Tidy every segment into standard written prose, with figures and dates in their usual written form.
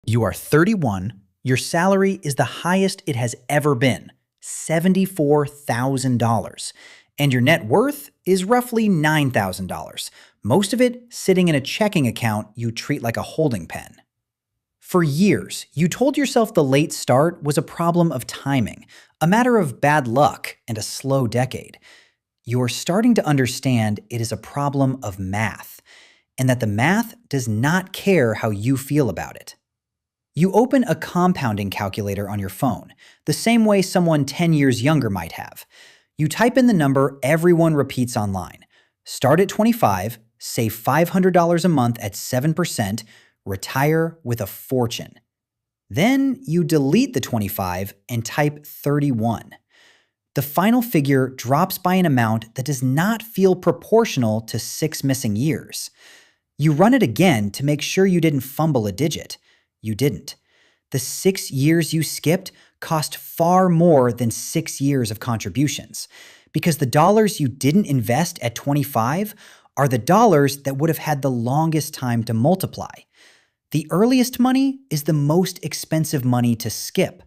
You are 31, your salary is the highest it has ever been, $74,000, and your net worth is roughly $9,000, most of it sitting in a checking account you treat like a holding pen. For years, you told yourself the late start was a problem of timing, a matter of bad luck and a slow decade. You're starting to understand it is a problem of math, and that the math does not care how you feel about it. You open a compounding calculator on your phone, the same way someone 10 years younger might have. You type in the number everyone repeats online. Start at 25, save $500 a month at 7%, retire with a fortune. Then you delete the 25 and type 31. The final figure drops by an amount that does not feel proportional to 6 missing years. You run it again to make sure you didn't fumble a digit. You didn't. The 6 years you skipped cost far more than 6 years of contributions, because the dollars you didn't invest at 25 are the dollars that would have had the longest time to multiply. The earliest money is the most expensive money to skip.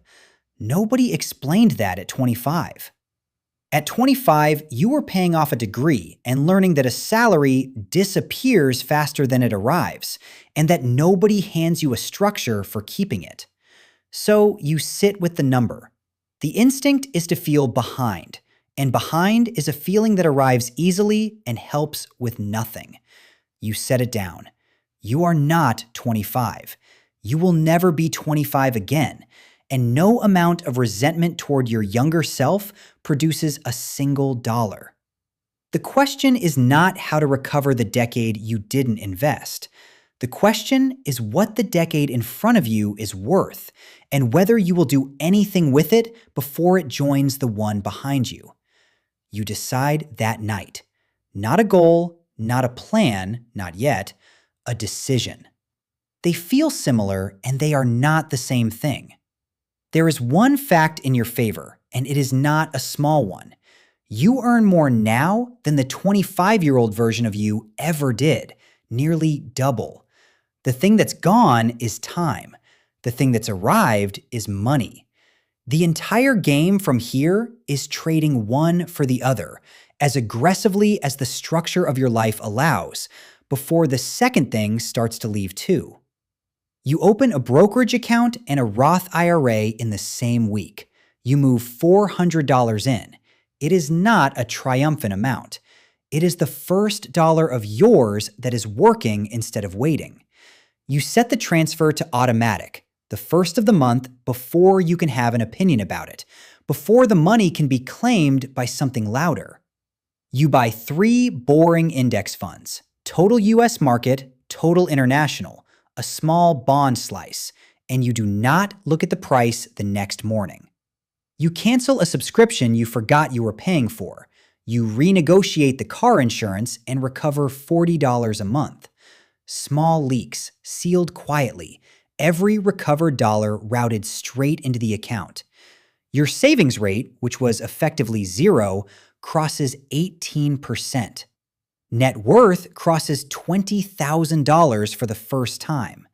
Nobody explained that at 25. At 25, you were paying off a degree and learning that a salary disappears faster than it arrives, and that nobody hands you a structure for keeping it. So you sit with the number. The instinct is to feel behind, and behind is a feeling that arrives easily and helps with nothing. You set it down. You are not 25. You will never be 25 again. And no amount of resentment toward your younger self produces a single dollar. The question is not how to recover the decade you didn't invest. The question is what the decade in front of you is worth, and whether you will do anything with it before it joins the one behind you. You decide that night. Not a goal, not a plan, not yet, a decision. They feel similar, and they are not the same thing. There is one fact in your favor, and it is not a small one. You earn more now than the 25-year-old version of you ever did, nearly double. The thing that's gone is time. The thing that's arrived is money. The entire game from here is trading one for the other, as aggressively as the structure of your life allows, before the second thing starts to leave too. You open a brokerage account and a Roth IRA in the same week. You move $400 in. It is not a triumphant amount. It is the first dollar of yours that is working instead of waiting. You set the transfer to automatic, the first of the month, before you can have an opinion about it, before the money can be claimed by something louder. You buy 3 boring index funds: Total US Market, Total International, a small bond slice, and you do not look at the price the next morning. You cancel a subscription you forgot you were paying for. You renegotiate the car insurance and recover $40 a month. Small leaks, sealed quietly, every recovered dollar routed straight into the account. Your savings rate, which was effectively 0, crosses 18%. Net worth crosses $20,000 for the first time.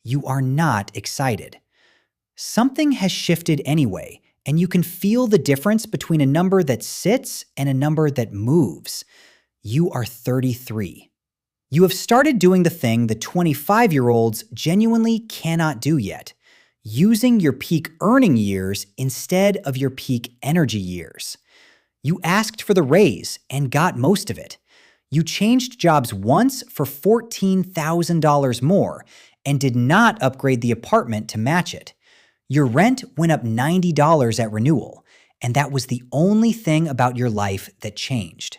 You are not excited. Something has shifted anyway, and you can feel the difference between a number that sits and a number that moves. You are 33. You have started doing the thing the 25-year-olds genuinely cannot do yet, using your peak earning years instead of your peak energy years. You asked for the raise and got most of it. You changed jobs once for $14,000 more and did not upgrade the apartment to match it. Your rent went up $90 at renewal, and that was the only thing about your life that changed.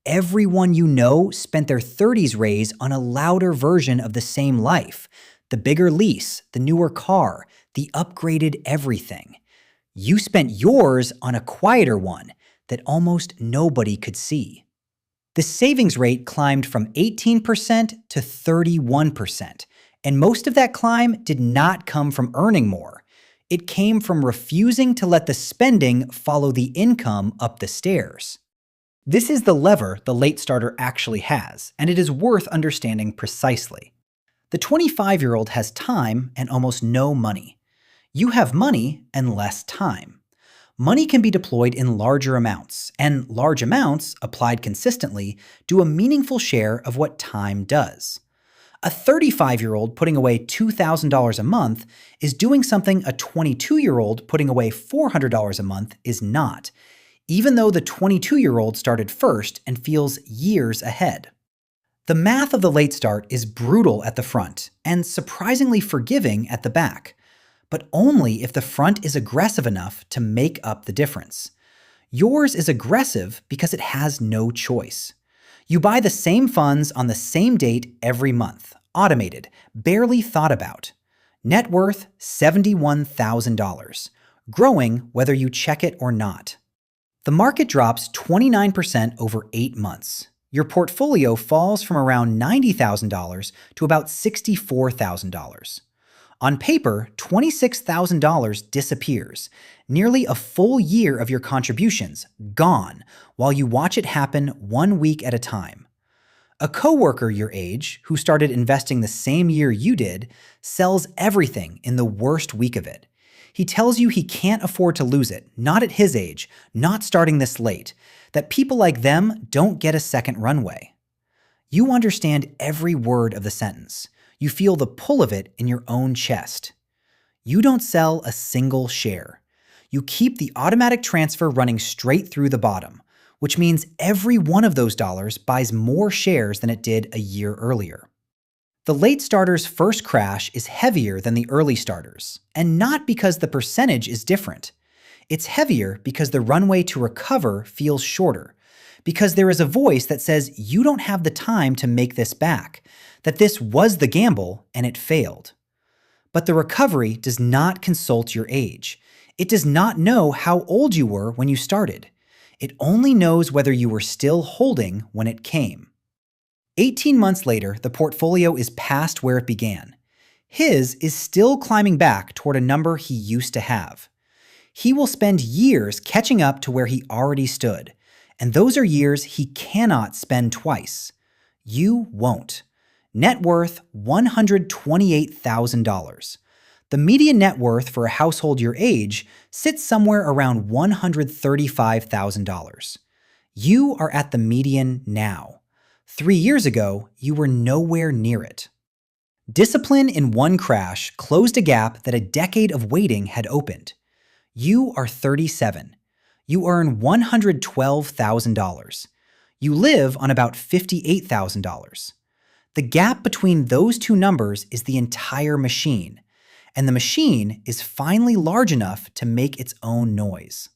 Everyone you know spent their 30s raise on a louder version of the same life: the bigger lease, the newer car, the upgraded everything. You spent yours on a quieter one that almost nobody could see. The savings rate climbed from 18% to 31%, and most of that climb did not come from earning more. It came from refusing to let the spending follow the income up the stairs. This is the lever the late starter actually has, and it is worth understanding precisely. The 25-year-old has time and almost no money. You have money and less time. Money can be deployed in larger amounts, and large amounts, applied consistently, do a meaningful share of what time does. A 35-year-old putting away $2,000 a month is doing something a 22-year-old putting away $400 a month is not, even though the 22-year-old started first and feels years ahead. The math of the late start is brutal at the front and surprisingly forgiving at the back, but only if the front is aggressive enough to make up the difference. Yours is aggressive because it has no choice. You buy the same funds on the same date every month, automated, barely thought about. Net worth $71,000, growing whether you check it or not. The market drops 29% over 8 months. Your portfolio falls from around $90,000 to about $64,000. On paper, $26,000 disappears, nearly a full year of your contributions gone, while you watch it happen 1 week at a time. A coworker your age, who started investing the same year you did, sells everything in the worst week of it. He tells you he can't afford to lose it, not at his age, not starting this late, that people like them don't get a second runway. You understand every word of the sentence. You feel the pull of it in your own chest. You don't sell a single share. You keep the automatic transfer running straight through the bottom, which means every one of those dollars buys more shares than it did a year earlier. The late starter's first crash is heavier than the early starters, and not because the percentage is different. It's heavier because the runway to recover feels shorter, because there is a voice that says you don't have the time to make this back, that this was the gamble and it failed. But the recovery does not consult your age. It does not know how old you were when you started. It only knows whether you were still holding when it came. 18 months later, the portfolio is past where it began. His is still climbing back toward a number he used to have. He will spend years catching up to where he already stood, and those are years he cannot spend twice. You won't. Net worth $128,000. The median net worth for a household your age sits somewhere around $135,000. You are at the median now. 3 years ago, you were nowhere near it. Discipline in one crash closed a gap that a decade of waiting had opened. You are 37. You earn $112,000. You live on about $58,000. The gap between those two numbers is the entire machine, and the machine is finally large enough to make its own noise.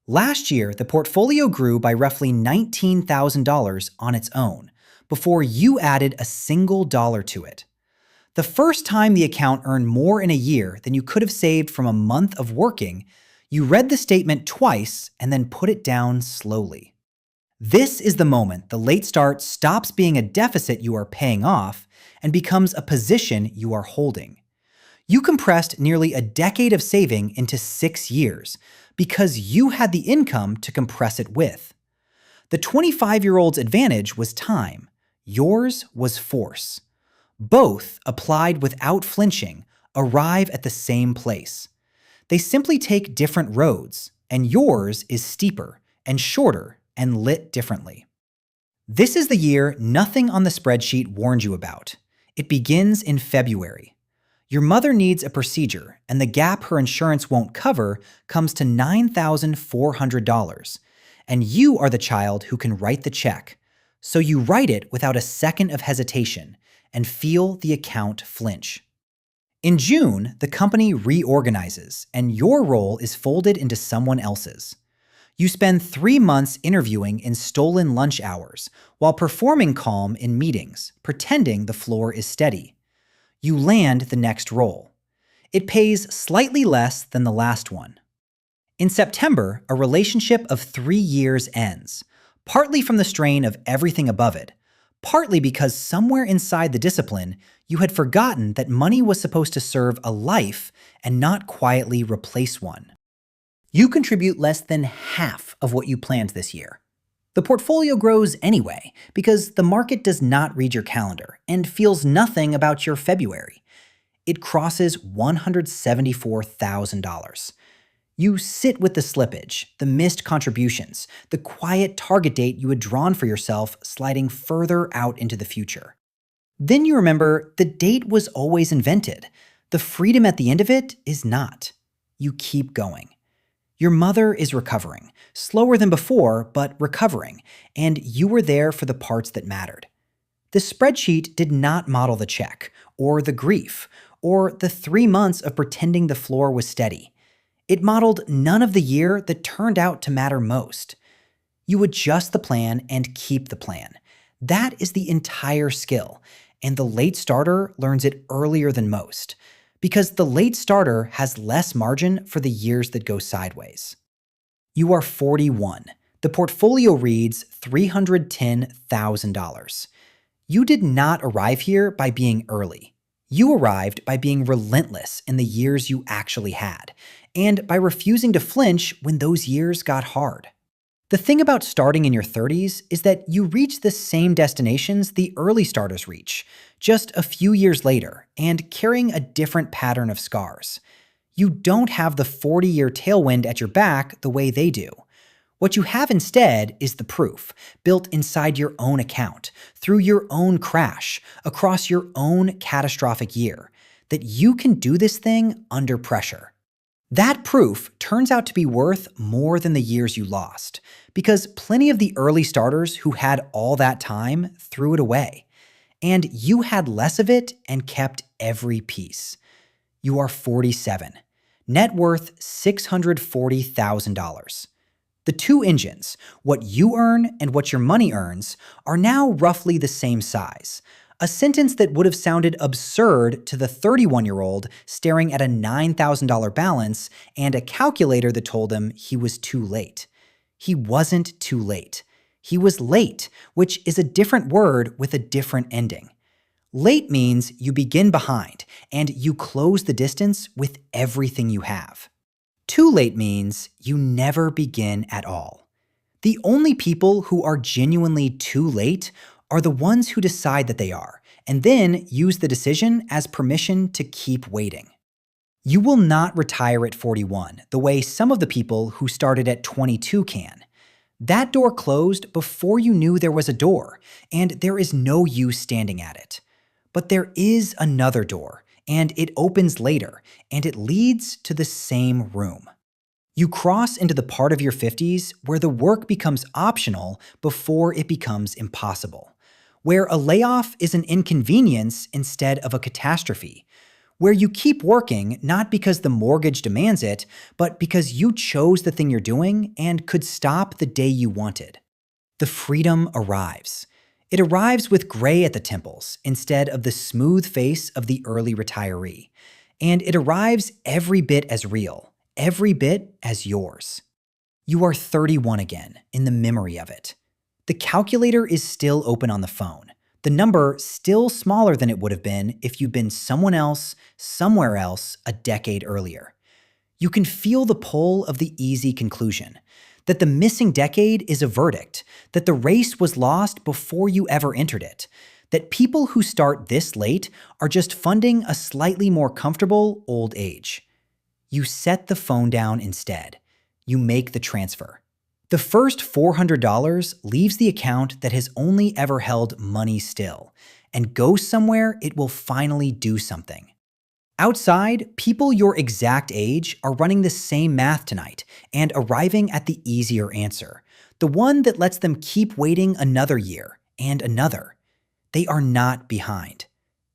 Last year, the portfolio grew by roughly $19,000 on its own, before you added a single dollar to it. The first time the account earned more in a year than you could have saved from a month of working, you read the statement twice and then put it down slowly. This is the moment the late start stops being a deficit you are paying off and becomes a position you are holding. You compressed nearly a decade of saving into 6 years because you had the income to compress it with. The 25-year-old's advantage was time. Yours was force. Both, applied without flinching, arrive at the same place. They simply take different roads, and yours is steeper and shorter and lit differently. This is the year nothing on the spreadsheet warned you about. It begins in February. Your mother needs a procedure, and the gap her insurance won't cover comes to $9,400. And you are the child who can write the check. So you write it without a second of hesitation and feel the account flinch. In June, the company reorganizes, and your role is folded into someone else's. You spend 3 months interviewing in stolen lunch hours while performing calm in meetings, pretending the floor is steady. You land the next role. It pays slightly less than the last one. In September, a relationship of 3 years ends, partly from the strain of everything above it, partly because somewhere inside the discipline, you had forgotten that money was supposed to serve a life and not quietly replace one. You contribute less than half of what you planned this year. The portfolio grows anyway because the market does not read your calendar and feels nothing about your February. It crosses $174,000. You sit with the slippage, the missed contributions, the quiet target date you had drawn for yourself sliding further out into the future. Then you remember the date was always invented. The freedom at the end of it is not. You keep going. Your mother is recovering, slower than before, but recovering, and you were there for the parts that mattered. The spreadsheet did not model the check, or the grief, or the 3 months of pretending the floor was steady. It modeled none of the year that turned out to matter most. You adjust the plan and keep the plan. That is the entire skill, and the late starter learns it earlier than most, because the late starter has less margin for the years that go sideways. You are 41. The portfolio reads $310,000. You did not arrive here by being early. You arrived by being relentless in the years you actually had, and by refusing to flinch when those years got hard. The thing about starting in your 30s is that you reach the same destinations the early starters reach, just a few years later, and carrying a different pattern of scars. You don't have the 40-year tailwind at your back the way they do. What you have instead is the proof, built inside your own account, through your own crash, across your own catastrophic year, that you can do this thing under pressure. That proof turns out to be worth more than the years you lost, because plenty of the early starters who had all that time threw it away. And you had less of it and kept every piece. You are 47. Net worth $640,000. The two engines, what you earn and what your money earns, are now roughly the same size. A sentence that would have sounded absurd to the 31-year-old staring at a $9,000 balance and a calculator that told him he was too late. He wasn't too late. He was late, which is a different word with a different ending. Late means you begin behind and you close the distance with everything you have. Too late means you never begin at all. The only people who are genuinely too late are the ones who decide that they are, and then use the decision as permission to keep waiting. You will not retire at 41 the way some of the people who started at 22 can. That door closed before you knew there was a door, and there is no use standing at it. But there is another door, and it opens later, and it leads to the same room. You cross into the part of your 50s where the work becomes optional before it becomes impossible, where a layoff is an inconvenience instead of a catastrophe, where you keep working not because the mortgage demands it, but because you chose the thing you're doing and could stop the day you wanted. The freedom arrives. It arrives with gray at the temples instead of the smooth face of the early retiree. And it arrives every bit as real, every bit as yours. You are 31 again, in the memory of it. The calculator is still open on the phone. The number still smaller than it would have been if you'd been someone else, somewhere else, a decade earlier. You can feel the pull of the easy conclusion, that the missing decade is a verdict, that the race was lost before you ever entered it, that people who start this late are just funding a slightly more comfortable old age. You set the phone down instead. You make the transfer. The first $400 leaves the account that has only ever held money still, and goes somewhere it will finally do something. Outside, people your exact age are running the same math tonight and arriving at the easier answer, the one that lets them keep waiting another year and another. They are not behind.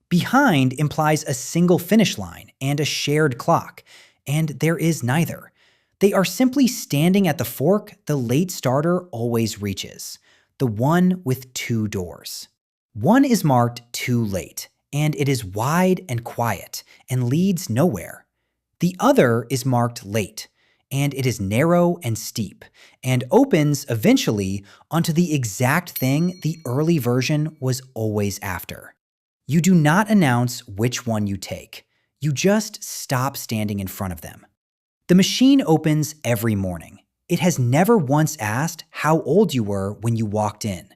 Behind implies a single finish line and a shared clock, and there is neither. They are simply standing at the fork the late starter always reaches, the one with two doors. One is marked too late, and it is wide and quiet and leads nowhere. The other is marked late, and it is narrow and steep, and opens eventually onto the exact thing the early version was always after. You do not announce which one you take. You just stop standing in front of them. The machine opens every morning. It has never once asked how old you were when you walked in.